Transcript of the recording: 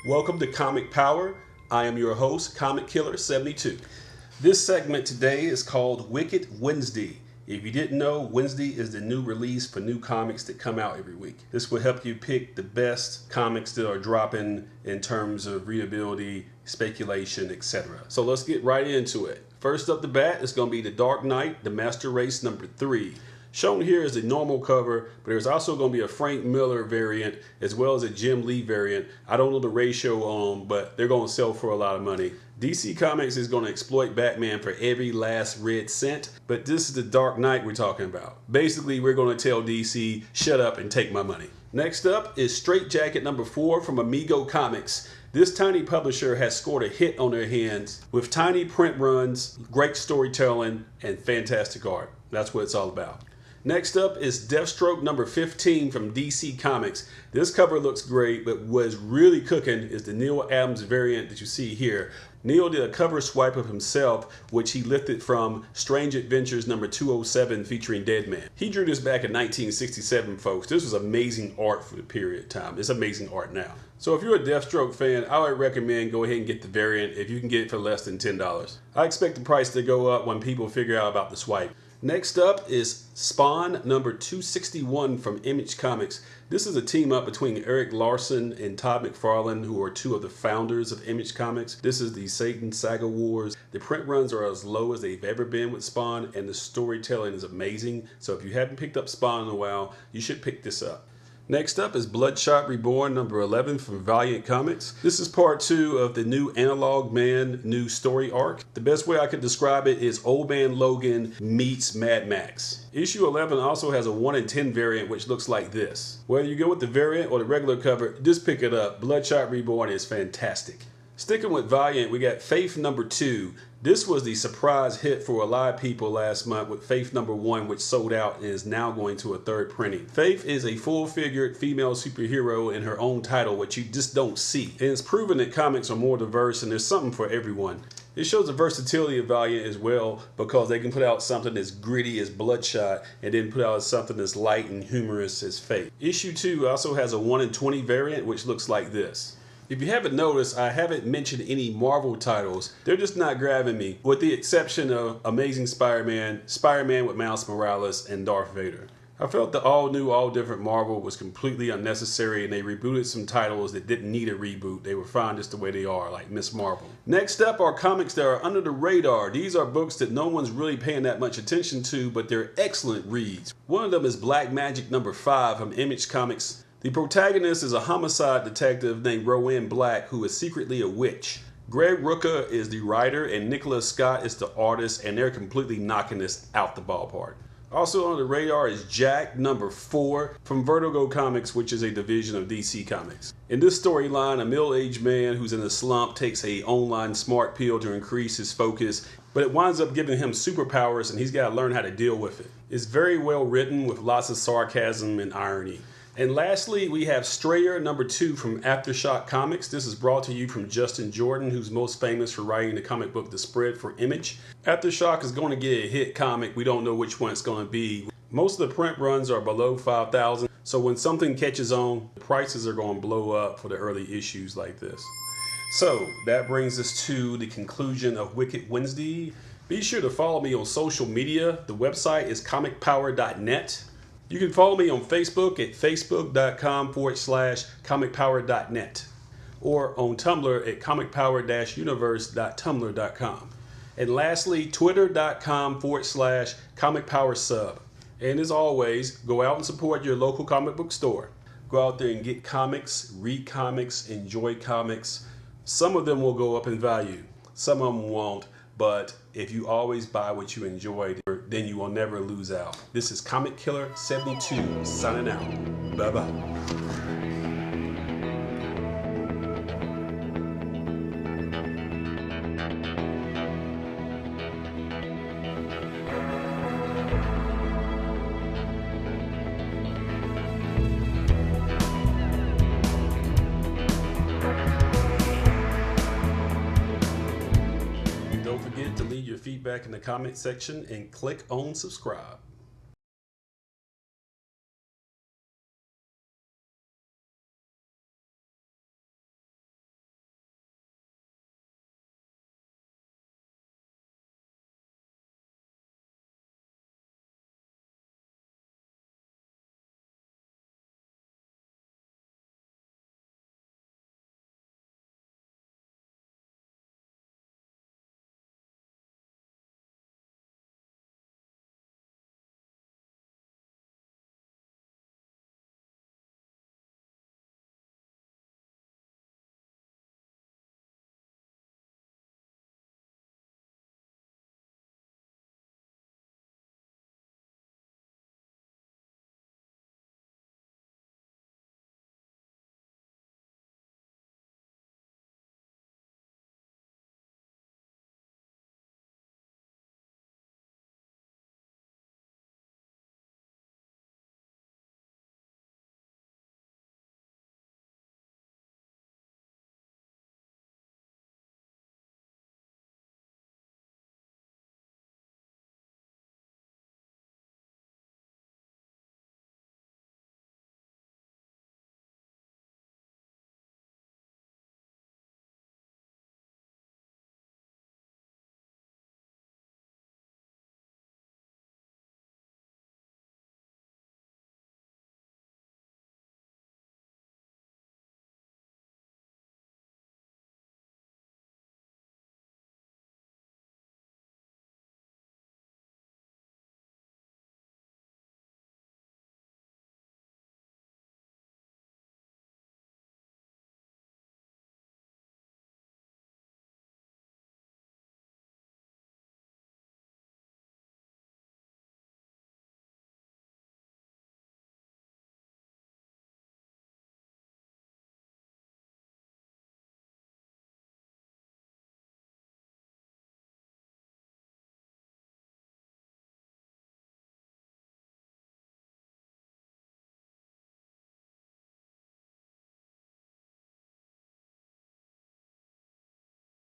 Welcome to Comic Power. I am your host, Comic Killer 72. This segment today is called Wicked Wednesday. If you didn't know, Wednesday is the new release for new comics that come out every week. This will help you pick the best comics that are dropping in terms of readability, speculation, etc. So let's get right into it. First up the bat is going to be The Dark Knight, The Master Race #3. Shown here is the normal cover, but there's also going to be a Frank Miller variant as well as a Jim Lee variant. I don't know the ratio on them, but they're going to sell for a lot of money. DC Comics is going to exploit Batman for every last red cent, but this is the Dark Knight we're talking about. Basically, we're going to tell DC, shut up and take my money. Next up is Straight Jacket #4 from Amigo Comics. This tiny publisher has scored a hit on their hands with tiny print runs, great storytelling, and fantastic art. That's what it's all about. Next up is Deathstroke #15 from DC Comics. This cover looks great, but what's really cooking is the Neal Adams variant that you see here. Neal did a cover swipe of himself, which he lifted from Strange Adventures #207 featuring Deadman. He drew this back in 1967, folks. This was amazing art for the period of time. It's amazing art now. So if you're a Deathstroke fan, I would recommend go ahead and get the variant if you can get it for less than $10. I expect the price to go up when people figure out about the swipe. Next up is Spawn #261 from Image Comics. This is a team up between Eric Larson and Todd McFarlane, who are two of the founders of Image Comics. This is the Satan Saga Wars. The print runs are as low as they've ever been with Spawn, and the storytelling is amazing. So if you haven't picked up Spawn in a while, you should pick this up. Next up is Bloodshot Reborn #11 from Valiant Comics. This is part 2 of the new Analog Man new story arc. The best way I could describe it is Old Man Logan meets Mad Max. Issue 11 also has a 1 in 10 variant which looks like this. Whether you go with the variant or the regular cover, just pick it up. Bloodshot Reborn is fantastic. Sticking with Valiant, we got Faith #2. This was the surprise hit for a lot of people last month with Faith #1, which sold out and is now going to a third printing. Faith is a full-figured female superhero in her own title, which you just don't see. And it's proven that comics are more diverse and there's something for everyone. It shows the versatility of Valiant as well because they can put out something as gritty as Bloodshot and then put out something as light and humorous as Faith. Issue 2 also has a 1 in 20 variant, which looks like this. If you haven't noticed, I haven't mentioned any Marvel titles. They're just not grabbing me, with the exception of Amazing Spider-Man, Spider-Man with Miles Morales, and Darth Vader. I felt the all-new, all-different Marvel was completely unnecessary, and they rebooted some titles that didn't need a reboot. They were fine just the way they are, like Miss Marvel. Next up are comics that are under the radar. These are books that no one's really paying that much attention to, but they're excellent reads. One of them is Black Magic #5 from Image Comics. The protagonist is a homicide detective named Rowan Black who is secretly a witch. Greg Rucka is the writer and Nicholas Scott is the artist, and they're completely knocking this out the ballpark. Also on the radar is Jack #4 from Vertigo Comics, which is a division of DC Comics. In this storyline, a middle-aged man who's in a slump takes a online smart pill to increase his focus, but it winds up giving him superpowers and he's got to learn how to deal with it. It's very well written with lots of sarcasm and irony. And lastly, we have Strayer #2 from Aftershock Comics. This is brought to you from Justin Jordan, who's most famous for writing the comic book The Spread for Image. Aftershock is going to get a hit comic. We don't know which one it's going to be. Most of the print runs are below 5,000, so when something catches on, the prices are going to blow up for the early issues like this. So that brings us to the conclusion of Wicked Wednesday. Be sure to follow me on social media. The website is comicpower.net. You can follow me on Facebook at facebook.com/comicpower.net or on Tumblr at comicpower-universe.tumblr.com. And lastly, twitter.com/comicpowersub. And as always, go out and support your local comic book store. Go out there and get comics, read comics, enjoy comics. Some of them will go up in value, some of them won't. But if you always buy what you enjoy, then you will never lose out. This is Comic Killer 72 signing out. Bye-bye. Don't forget to leave your feedback in the comment section and click on subscribe.